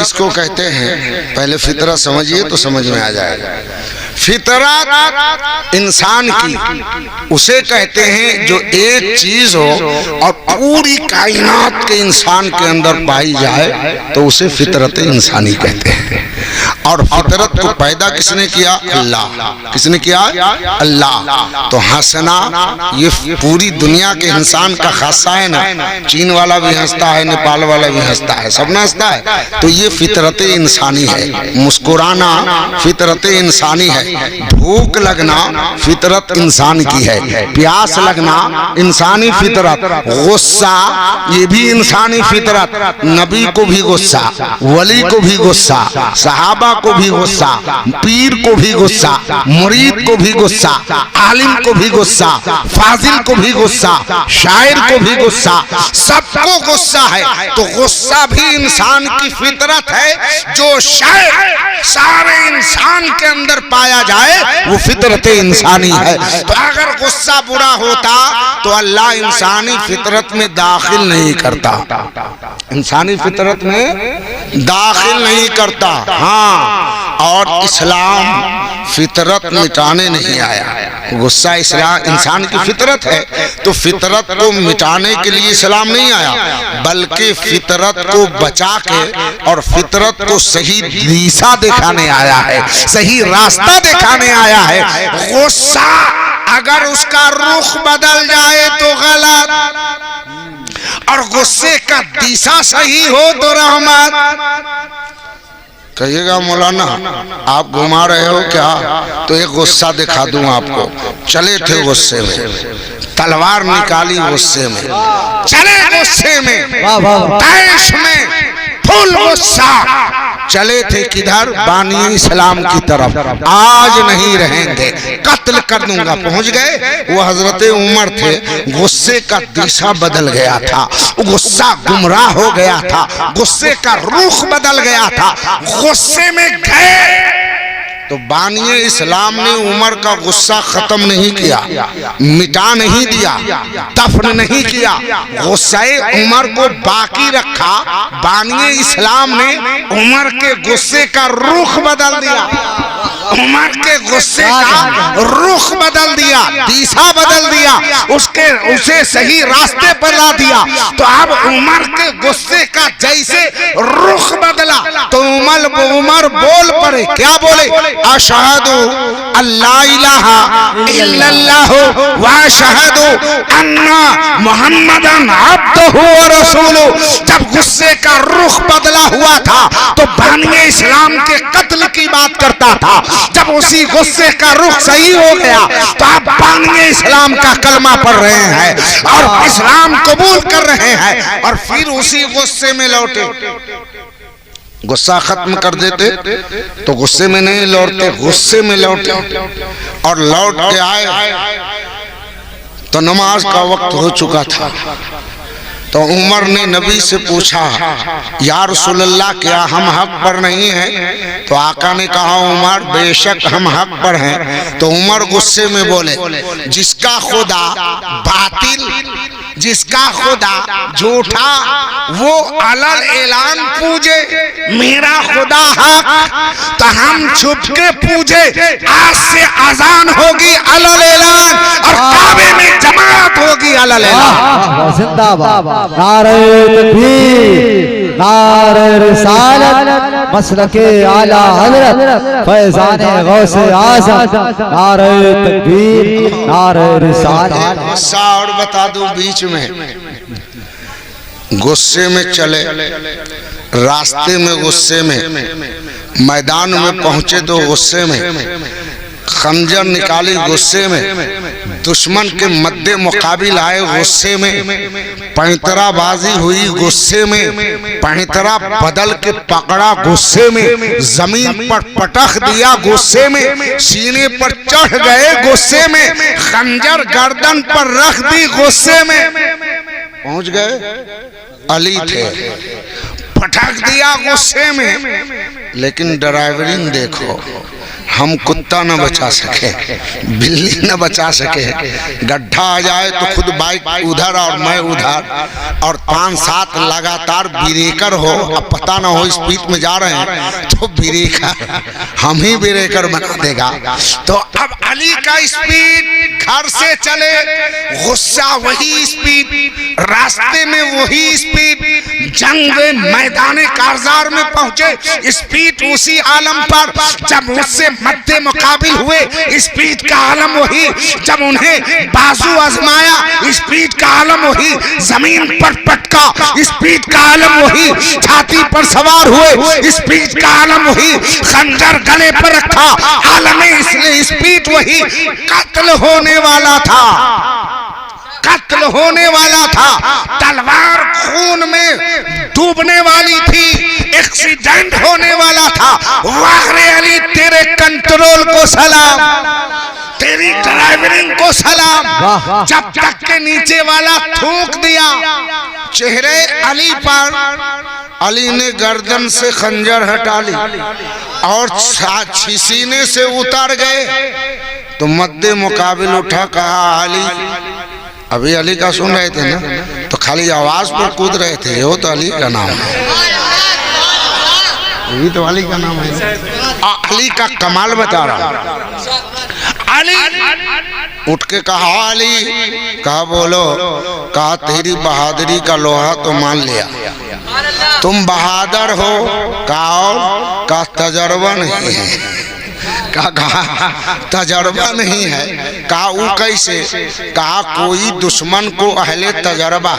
किसको कहते हैं, पहले फितरत समझिए तो समझ में आ जाएगा। फितरत इंसान की उसे कहते हैं जो एक चीज हो और पूरी कायनात के इंसान के अंदर पाई जाए तो उसे फितरत इंसानी कहते हैं। और फितरत को पैदा किसने किया? अल्लाह। किसने किया? अल्लाह। तो हंसना ये पूरी दुनिया के इंसान का खासा है ना, चीन वाला भी हंसता है, नेपाल वाला भी हंसता है, सब ना हंसता है। तो ये फितरत इंसानी है। मुस्कुराना फितरत इंसानी है, भूख लगना फितरत इंसान की है, प्यास लगना इंसानी फितरत, गुस्सा ये भी इंसानी फितरत। नबी को भी गुस्सा, वली को भी गुस्सा, सहाबा को भी गुस्सा, पीर को भी गुस्सा, मुरीद को भी गुस्सा, आलिम को भी गुस्सा, फाजिल को भी गुस्सा, शायर को भी गुस्सा, सबको गुस्सा है। तो गुस्सा भी इंसान की फितरत है। जो शायर सारे इंसान के अंदर पाया जाए वो फितरत इंसानी है। तो अगर गुस्सा बुरा होता तो अल्लाह इंसानी फितरत में दाखिल नहीं करता, इंसानी फितरत में दाखिल नहीं करता। हाँ, और इस्लाम फितरत मिटाने नहीं आया। गुस्सा इस्लाम इंसान की फितरत है, तो फितरत को मिटाने के लिए इस्लाम नहीं आया, बल्कि फितरत को बचा के और फितरत को सही दिशा दिखाने आया है, सही रास्ता दिखाने आया है। गुस्सा अगर उसका रुख बदल जाए तो गलत, और गुस्से का दिशा सही हो तो रहमत। कहिएगा मौलाना आप घुमा रहे हो क्या? तो एक गुस्सा दिखा दूं आपको। चले थे गुस्से में, तलवार निकाली गुस्से में, चले गुस्से में, तैश में फुल गुस्सा, चले थे किधर? बानी इस्लाम की तरफ। आज नहीं रहेंगे, कत्ल कर दूंगा। पहुंच गए। वो हजरत उमर थे, गुस्से का दिशा बदल गया था, गुस्सा गुमराह हो गया था, गुस्से का रुख बदल गया था, गुस्से में गए। तो बानिए इस्लाम ने उमर का गुस्सा खत्म नहीं किया, मिटा नहीं दिया, दफन नहीं किया, गुस्से उमर को बाकी रखा। बानिए इस्लाम ने उमर के गुस्से का रुख बदल दिया, उमर के गुस्से का रुख बदल दिया, दिशा बदल दिया, उसे सही रास्ते पर ला दिया। तो अब उमर के गुस्से का जैसे रुख बदला तो उमर बोल पड़े। क्या बोले? अशहदु अल्ला इलाहा इल्लल्लाहु व अशहदु अन्ना मुहम्मदन अब्दुहु व रसूलुहु। जब गुस्से का रुख बदला हुआ था तो बानिए इस्लाम के कत्ल की बात करता था। जब उसी गुस्से का रुख सही हो गया तो आप बानिए इस्लाम का कलमा पढ़ रहे हैं और इस्लाम कबूल कर रहे हैं, और फिर उसी गुस्से में लौटे। गुस्सा खत्म कर देते तो गुस्से में नहीं लौटते, गुस्से में लौटे, और लौट के आए तो नमाज का वक्त हो चुका था। तो उमर ने नबी से पूछा, या रसूलल्लाह क्या हम हक पर नहीं हैं? तो आका ने कहा, उमर बेशक हम हक पर हैं। तो उमर गुस्से में बोले, जिसका खुदा बातिल, जिसका खुदा झूठा, वो अलल ऐलान पूजे, मेरा खुदा हक तो हम छुप के पूजे। आज से अजान होगी अलल ऐलान और काबे में जमात होगी अलल ऐलान। जिंदाबाद। नारे तकबीर, नारे रिसालत, मसलके आला हज़रत फैज़ाने गौसे आज़म। नारे तकबीर, नारे रिसालत। गुस्सा और बता दूं बीच में, गुस्से में चले, रास्ते में गुस्से में, मैदान में पहुंचे तो गुस्से में, खंजर निकाली गुस्से में, दुश्मन के मद्दे मुकाबिल आए गुस्से में, पैंतराबाजी हुई गुस्से में, पैंतरा बदल के पकड़ा गुस्से में, जमीन पर पटक दिया गुस्से में, सीने पर चढ़ गए गुस्से में, खंजर गर्दन पर रख दी गुस्से में। पहुंच गए, अली थे, पटक दिया गुस्से में। लेकिन ड्राइवरिंग देखो, हम कुत्ता न बचा सके, बिल्ली न बचा सके, गड्ढा आ जाए तो खुद बाइक उधर और मैं उधर, और 5-7 लगातार ब्रेकर हो, अब पता ना हो स्पीड में जा रहे हैं तो ब्रेकर हम ही ब्रेकर बना देगा। तो अब अली का स्पीड, घर से चले गुस्सा वही स्पीड, रास्ते में वही स्पीड, जंग मैदान कारजार में पहुंचे स्पीड उसी आलम पर, जब उससे मद्दे मुकाबिल हुए स्पीड का आलम वही, जब उन्हें बाजू आजमाया स्पीड का आलम वही, जमीन पर पटका स्पीड का आलम वही, छाती पर सवार हुए स्पीड का आलम वही, खंजर गले पर रखा आलम इसलिए स्पीड वही। कत्ल होने वाला था, कत्ल होने वाला था, तलवार खून में डूबने वाली थी, एक्सीडेंट होने वाला था। वाह रे अली, तेरे कंट्रोल को सलाम, तेरी ड्राइवरिंग को सलाम। जब तक के नीचे वाला थूक दिया चेहरे अली पर, अली ने गर्दन से खंजर हटा ली और सीने से उतर गए तो मद्दे मुकाबिल उठा, कहा अली, अभी अली का सुन रहे थे ना, तो खाली आवाज पर कूद रहे थे, वो तो अली का नाम है, यही तो अली का नाम है। अली का कमाल बता रहा, अली उठ के कहा, अली कहा बोलो, कहा तेरी बहादुरी का लोहा तो मान लिया, तुम बहादुर हो, कहा तजर्बा नहीं है, कहा तजर्बा नहीं है, कहा वो कैसे, कहा कोई दुश्मन को अहले तजर्बा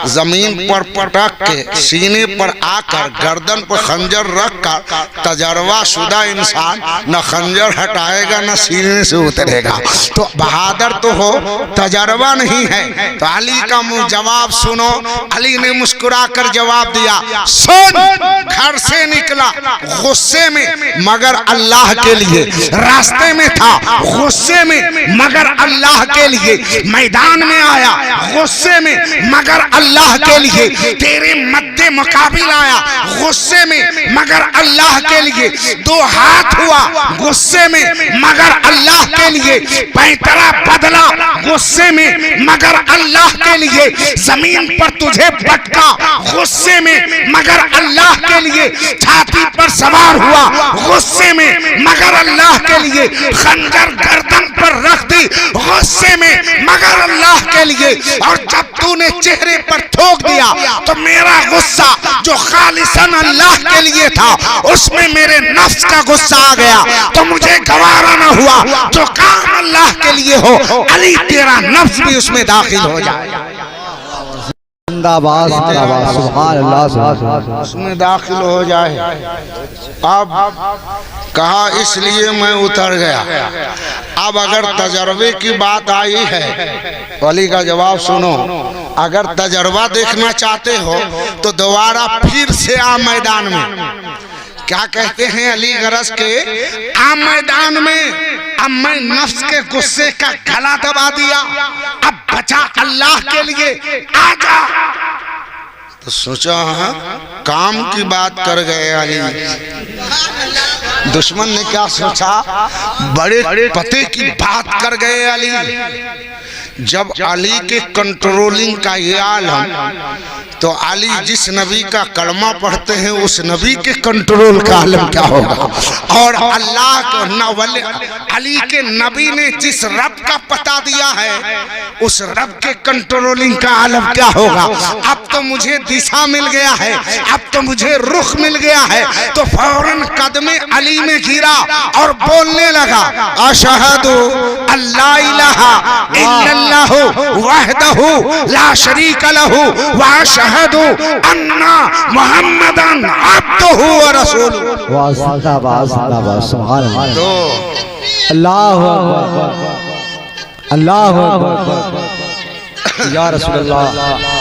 जमीन पर पटक के सीने पर आकर गर्दन पर खंजर रखकर तजर्बा शुदा इंसान न खंजर हटाएगा न सीने से उतरेगा, तो बहादुर तो हो, तजर्बा नहीं है। तो अली का मुंह जवाब सुनो, अली ने मुस्कुरा कर जवाब दिया, सुन, घर से निकला गुस्से में मगर अल्लाह के लिए, रास्ते में था गुस्से में मगर अल्लाह के लिए, मैदान में आया गुस्से में मगर अल्लाह के लिए, तेरे मद्दे मुकाबिल आया गुस्से में मगर अल्लाह के लिए, 2 हाथ हुआ गुस्से में मगर अल्लाह के लिए, पैतरा बदला गुस्से में मगर अल्लाह के लिए, जमीन पर तुझे पटका गुस्से में मगर अल्लाह के लिए, छाती पर सवार हुआ गुस्से में मगर अल्लाह के लिए, खंजर गर्दन पर रख दी गुस्से में मगर अल्लाह के लिए, और जब तूने चेहरे पर ठोक दिया तो मेरा गुस्सा जो खालिसन अल्लाह के लिए था उसमें मेरे नफ्स का गुस्सा आ गया, तो मुझे गवारा न हुआ जो काम अल्लाह के लिए हो अली तेरा नफ्स भी उसमें दाखिल हो जाए, उसमें दाखिल हो जाए। अब कहा इसलिए मैं उतर गया। अब अगर तजर्बे की बात आई है, अली का जवाब सुनो, अगर तजर्बा देखना चाहते हो तो दोबारा फिर से आ मैदान में, क्या कहते हैं अली गरज के, आ मैदान में। अब मैं नफ्स के गुस्से का गला दबा दिया, अब बचा अल्लाह के लिए, आजा। तो सोचा हाँ, काम की बात कर गए अली। दुश्मन ने क्या सोचा, बड़े पते की बात कर गए अली। जब अली के कंट्रोलिंग का ये आलम, तो अली जिस नबी का कलमा पढ़ते हैं उस नबी के कंट्रोल का आलम क्या होगा, और अल्लाह को नवले अली के नबी ने जिस रब का पता दिया है उस रब के कंट्रोलिंग का आलम क्या होगा। अब तो मुझे दिशा मिल गया है, अब तो मुझे रुख मिल गया है, तो फौरन कदमे अली में गिरा और बोलने लगा, अशहदु अल्ला इलाहा इल्लल्लाहु वहदहु ला शरीका लहु व अशहदु अन्ना मुहम्मदन अब्दुहु व रसूलुहु। सुभान अल्लाह, अल्लाहु अकबर, अल्लाहु अकबर, या रसूल अल्लाह।